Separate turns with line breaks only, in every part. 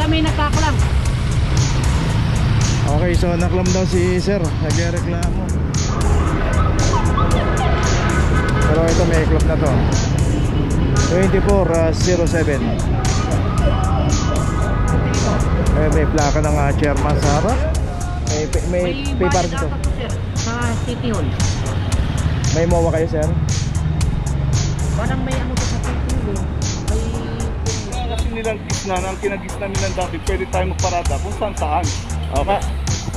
kami nagkaklam.
Okay, so naklam daw si sir, nagreklamo. Pero ito may club na to 2407. May plaka ng chairman sa harap. May paper dito
sa City Hall.
May MOA kayo sir?
Parang may ano sa City Hall.
Kasi nilang gisna, ang kinagisna nilang dati, pwede tayo magparada kung saan.
Okay.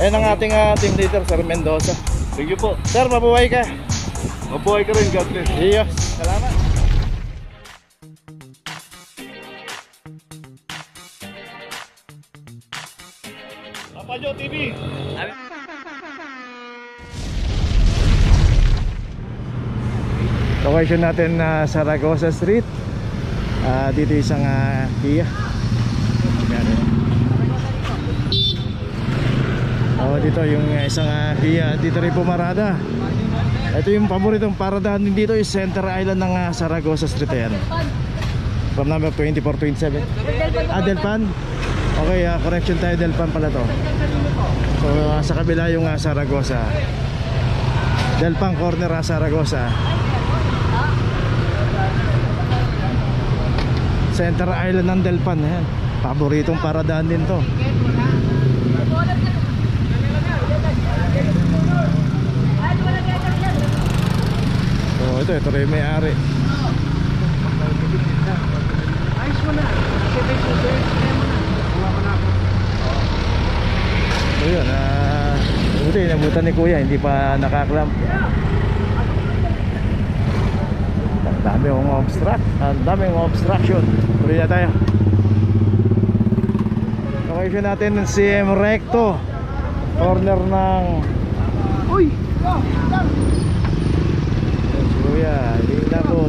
Ayan ang ating team leader, Sir Mendoza.
Thank you po.
Sir, mabuhay ka.
Mabuhay ka rin, God bless.
Yes, salamat.
Papajo TV.
Location natin sa Zaragoza Street. Dito isang Kia. Dito yung isang Kia. Dito rin pumarada. Ito yung paboritong paradahan din dito, is Center Island ng Zaragoza Street. Ayan, from number 2427. Delpan. Okay, correction tayo, Delpan pala to. So sa kabila yung Zaragoza, Delpan corner Zaragoza. Center Island ng Delpan. Ayan, paboritong paradahan din to. So ito rin may-ari.
Ayos mo na.
So yun, buti nabutan ni kuya, hindi pa nakaklam. Ang daming obstruction. Tuloy na tayo. Location natin ng CM Recto, corner ng
Uy!
kuya, hindi nabot.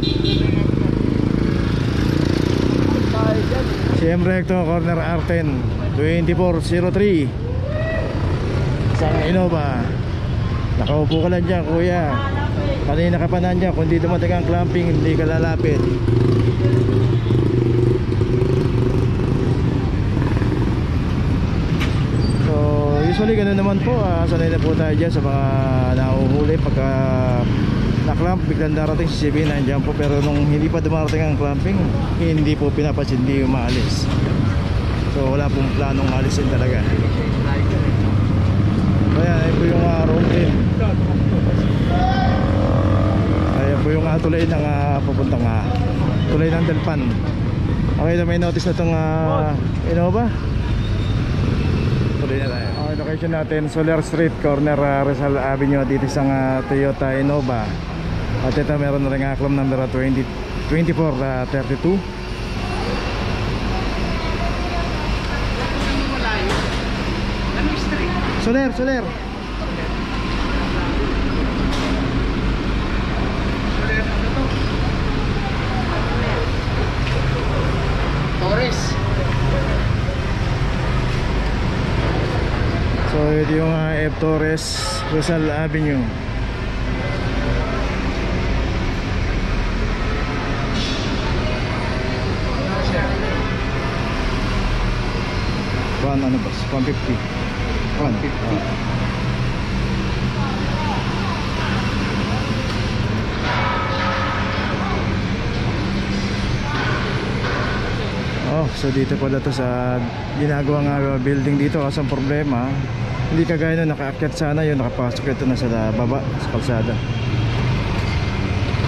CM Recto, corner R10 2403. Isang Innova. Nakaupo ka lang dyan kuya. Kanina ka pa nandiyan. Kung di dumating ang clamping, hindi ka lalapit. So usually ganun naman po. Sanay na po tayo dyan sa mga nahuhuli. Pagka na-clamp, biglang darating si CB, nandiyan po. Pero nung hindi pa dumarating ang clamping, hindi po pinapansin, hindi umaalis. So wala pong planong alisin talaga. Kaya ito yung road team. Ayan po yung tulay ng papuntang tulay ng Delpan. Okay, na may notice na itong Innova. Tuloy na tayo. Okay, location natin Soler Street, corner Rizal Avenue. Dito isang Toyota Innova. At ito meron na rin aklam number 2432. Soler.
Torres.
So ito yung F. Torres, Rizal Avenue. Ano ba? 150. 150. So dito pala to sa ginagawang building dito. Kasi ang problema, hindi kagaya na nakaakyat sana yun, nakapasok ito na sa baba, sa kalsada.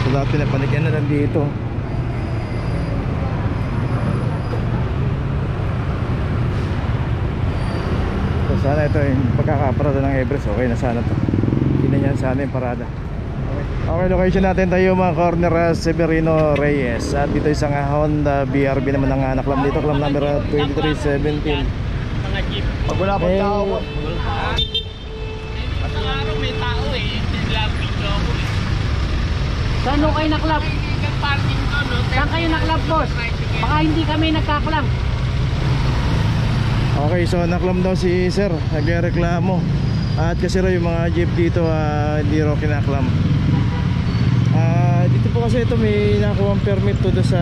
So lahat pinapanikyan na lang dito. So sana ito yung pagkakaparada ng Everest. Okay na sana to. Hindi na yan sana yung parada. Okay, location natin tayo mga corner Severino Reyes. At dito isang Honda BRB naman ang naklam dito, clam number 2317.
Mga jeep.
Pag wala pang tao,
At ang araw may tao video ako Saan ho kayo naklap? Saan kayo naklap, boss? Baka hindi kami nagkaklam.
Okay, so naklam daw si sir, nagreklamo. At kasi raw yung mga jeep dito hindi raw kinaklam. Dito po kasi ito may nakuha permit to sa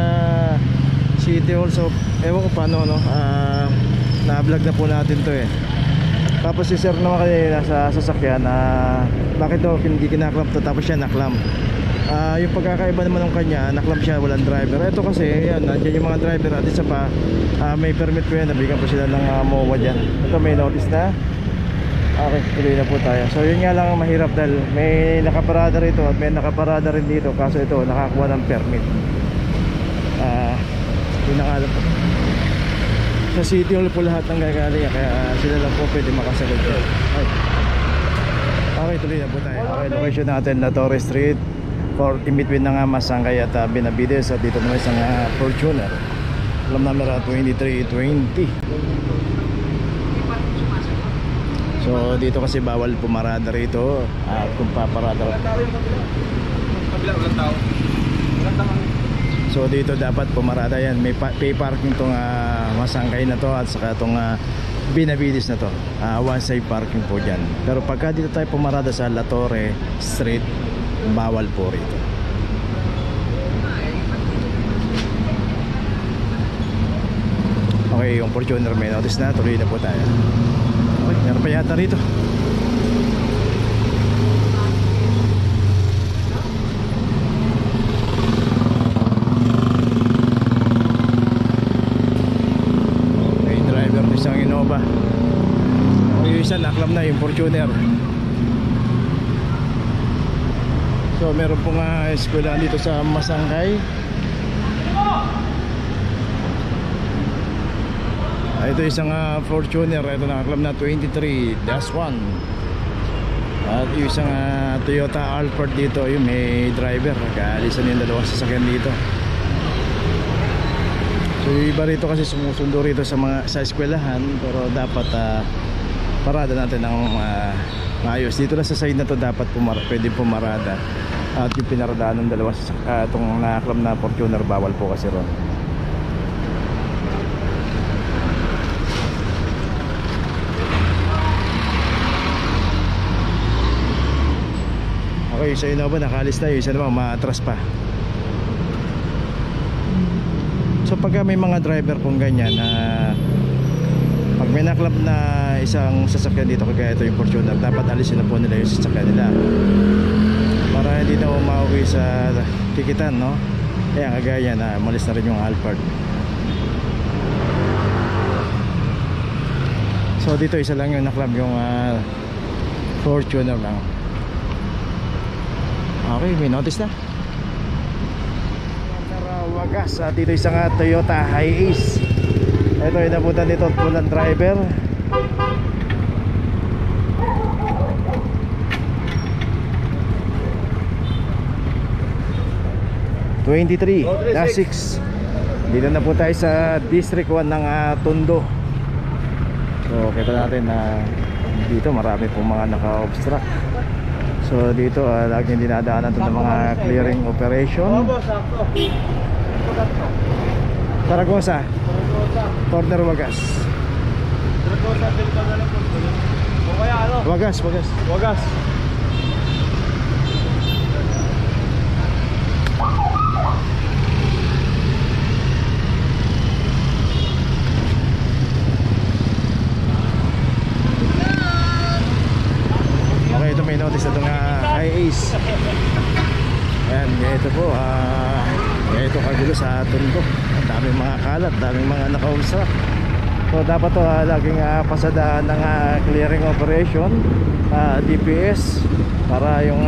City Hall. So ewan ko paano, no? Na-vlog na po natin to eh. Tapos si sir naman kanina sa sasakyan na bakit daw hindi kinaklamp to, tapos siya naklamp. Yung pagkakaiba naman ng kanya, naklamp siya, walang driver. Ito kasi, yan, nandiyan yung mga driver. At isa pa, may permit ko yan, nabigyan po sila ng MOA dyan. Ito may notice na. Okay, tuloy na po tayo. So yun nga lang ang mahirap dahil may nakaparada rito at may nakaparada rin dito. Kaso ito, nakakuha ng permit. Yun na alam po. Sa City Hall po lahat ng gagaling, kaya sila lang po pwede makasagot. Okay, tuloy na po tayo. Okay, location natin na Torres Street, for in between ng Masangkay at Benavides. At dito naman isang Fortuner, alam number 2320. So dito kasi bawal pumarada rito. At kung paparada, so dito dapat pumarada yan. May pay parking tong Masangkay na to at saka tong Benavides na to. One side parking po dyan. Pero pagka dito tayo pumarada sa La Torre Street, bawal po rito. Okay, yung Fortuner may notice na. Tuloy na po tayo. Okay, meron pa yata rito. May driver ng isang Innova. Yung isa naklam na yung Fortuner. So meron pong eskwela dito sa Masangkay. Ito isang Fortuner. Ito nakaklam na 23-1. At yung isang Toyota Alphard dito, yung may driver. Kaalisan yung dalawang sasakyan dito. So yung iba rito kasi sumusundo rito sa eskwelahan. Pero dapat parada natin ng maayos. Dito lang sa side na to dapat pwede pumarada. At yung pinaradaan ng dalawa itong nakaklam na Fortuner, bawal po kasi ron. Okay, sa Innova nakalis tayo. Isa naman maatras pa. So pagka may mga driver kung ganyan na pag may naklap na isang sasakyan dito, kagaya ito yung Fortuner, dapat alisin na po nila yung sasakyan nila para hindi na umauwi sa tikitan, no? Kaya kagaya na malis na rin yung Alphard. So dito isa lang yung naklap, yung Fortuner lang. Okay, may notice na. Wagas, dito isang Toyota Hiace. Ito inabutan dito, walang driver. (23-6). Dito na po tayo sa District 1 ng Tondo. So kita natin na dito marami pong mga naka-obstruct. So dito laging dinadaanan ito ng mga clearing operation. Zaragoza, corner Wagas. Wagas. Okay, ito may notice na itong Hiace. Ayan, ito po ito kagulo sa Tondo. Daming mga kalat, daming mga naka-obstruct. So dapat to laging pasadaan ng clearing operation, DPS, para yung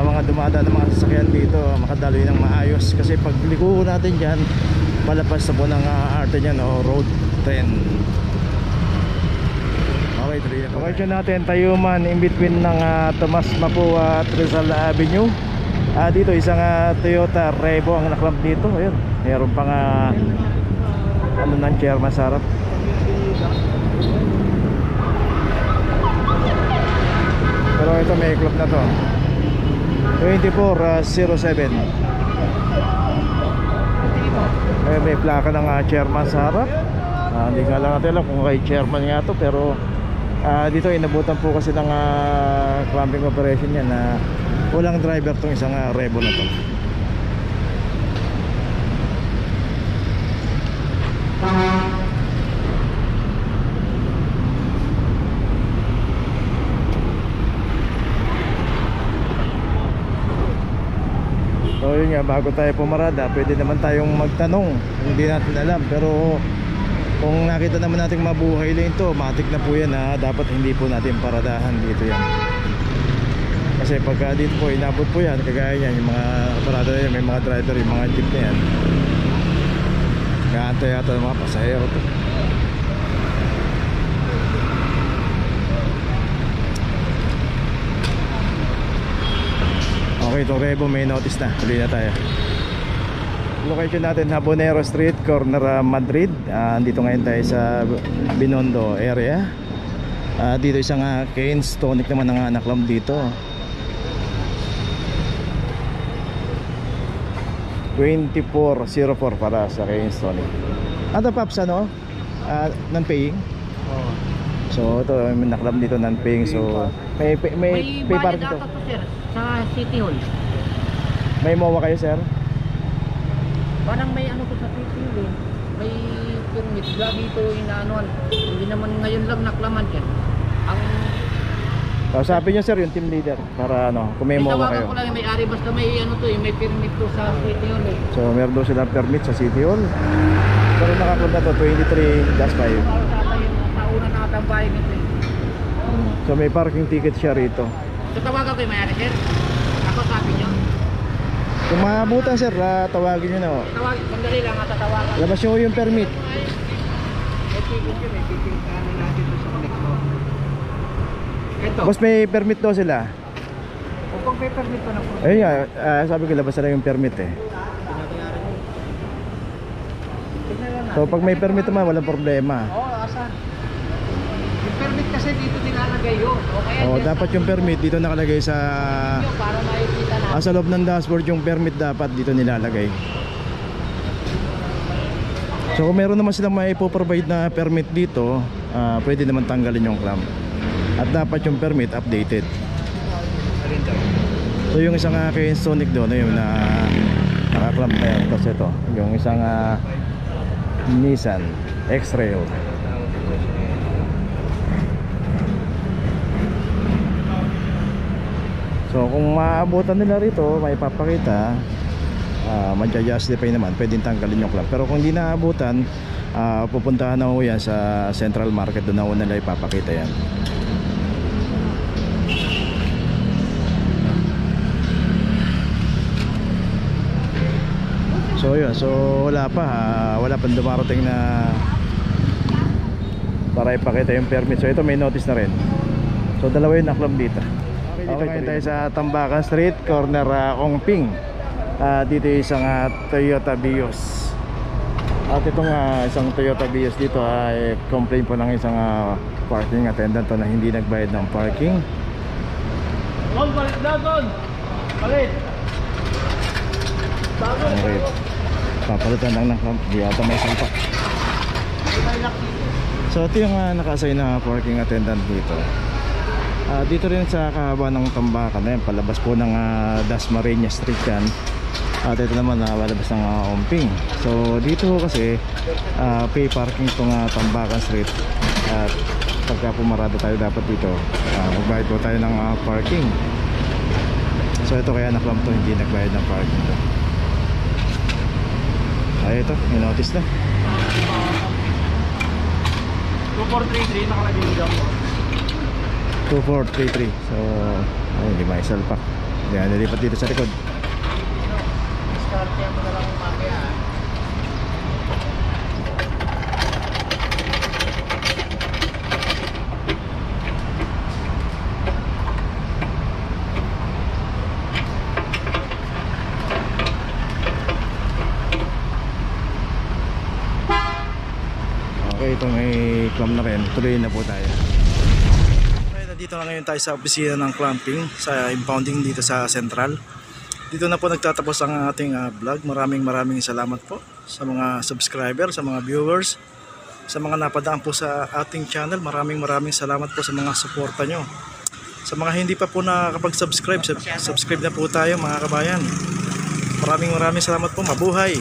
mga dumadaan ng mga sasakyan dito makadaloy ng maayos. Kasi pag liko natin dyan, malapas na po ng arte dyan o road 10. Okay, tuloy na. Okay, dyan natin Tayuman, in between ng Tomas Mapua at Rizal Avenue. Dito isang Toyota Revo ang naklamp dito. Ayun, mayroon pang ano ng chairman sa harap. Pero ito may club na to, 2407. May plaka ng chairman sa harap. Hindi nga lang natin alam kung kay chairman nga to. Pero dito inabutan po kasi ng clamping operation yan na walang driver tong isang Revo na to. yun nga, bago tayo pumarada, pwede naman tayong magtanong. Hindi natin alam, pero kung nakita naman natin mabuhay lane to, matik na po yan na dapat hindi po natin paradahan dito yan. Kasi pagka dito po, inabot po yan, kagaya yan, yung mga parada na yan, may mga driver, yung mga jeep na yan. Kaantay yata ng mga pasahero to. Okay, itong Rebo may notice na. Tuloy na tayo. Location natin, Habanero Street, corner Madrid. Dito ngayon tayo sa Binondo area. Dito isang Canes Tonic naman ang naklam dito. 2404 para sa Canes Tonic. Ano Paps, ano? Non-paying?
Oo.
So ito, may naklam dito non-paying. So may pay
bayad
parking to.
ata to, sir, sa City Hall.
May MOA kayo, sir?
Parang may ano to sa City Hall eh. May permit. Lagi ito inaanuan. Hindi naman ngayon lang naklaman yan. Ang
Sabi niyo, sir, yung team leader para ano, kung may MOA
tawagan
kayo.
ko lang yung may-ari, basta may ano to eh, may permit to sa City Hall eh.
So meron daw silang permit sa City Hall. Pero nakapunta to 23-5.
Para sa atin yung tauna na atang bahay nito eh.
So may parking ticket siya rito.
So tawagan ko yung may-ari, sir. Ako sabi nyo.
Kung maabutan, sir, tawagin niyo na.
Tawagin, sandali lang at tatawagan.
Labas niyo yung permit.
May ticket yun eh, ticket ano natin to sa Connecto. Ito.
Boss, may permit daw sila.
O kung may permit pa na po.
Ayun nga, sabi ko labas na yung permit eh.
Binabayaran mo. Tignan lang natin.
So pag may permit naman, walang problema.
Oo, asan? Yung permit kasi dito nilalagay yun. O kaya
Oh,
dyan
dapat yung permit dito nakalagay sa
nyo para makikita natin.
sa loob ng dashboard, yung permit dapat dito nilalagay. So kung meron naman silang maipoprovide na permit dito, pwede naman tanggalin yung clamp. At dapat yung permit updated. So yung isang Canes Tonic doon, yung nakaklamp na yan. Tapos ito, yung isang Nissan X-Trail. So kung maabutan nila rito, may papakita, magja-justify naman, pwedeng tanggalin yung clamp. Pero kung hindi naabutan, pupuntahan na ho yan sa Central Market, doon na ho nila ipapakita yan. So yun, so wala pang dumarating na para ipakita yung permit. So ito may notice na rin. So dalawa yung naklam dito. Okay, ngayon tayo sa Tambacan Street, corner Ongping. Dito yung isang Toyota Vios. At itong isang Toyota Vios dito ay complain po ng isang parking attendant na hindi nagbayad ng parking.
Don, balik na, Don! Balik!
Okay, papalitan lang ng clamp, di ata may salpak. So ito yung naka-assign na parking attendant dito. Dito rin sa kahaba ng Tambacan na yan, palabas po ng Dasmariñas Street yan. At ito naman palabas ng Ongping. So dito kasi pay parking itong Tambacan Street. At pagka pumarada tayo dapat dito, magbayad po tayo ng parking. So ito kaya naklam to, hindi nagbayad ng parking to. Ay ito, may notice na
2433 nakalagay dito.
2433. So ay, hindi may salpak. Yan, nilipat dito sa likod.
Diskarte mo na lang mamaya.
Okay, ito may clamp na rin. Tuloy na po tayo. Okay, nandito na ngayon tayo sa opisina ng clamping sa impounding dito sa Central. Dito na po nagtatapos ang ating vlog. Maraming salamat po sa mga subscriber, sa mga viewers, sa mga napadaan po sa ating channel. Maraming salamat po sa mga suporta nyo. Sa mga hindi pa po nakakapag-subscribe, subscribe na po tayo mga kabayan. Maraming salamat po. Mabuhay!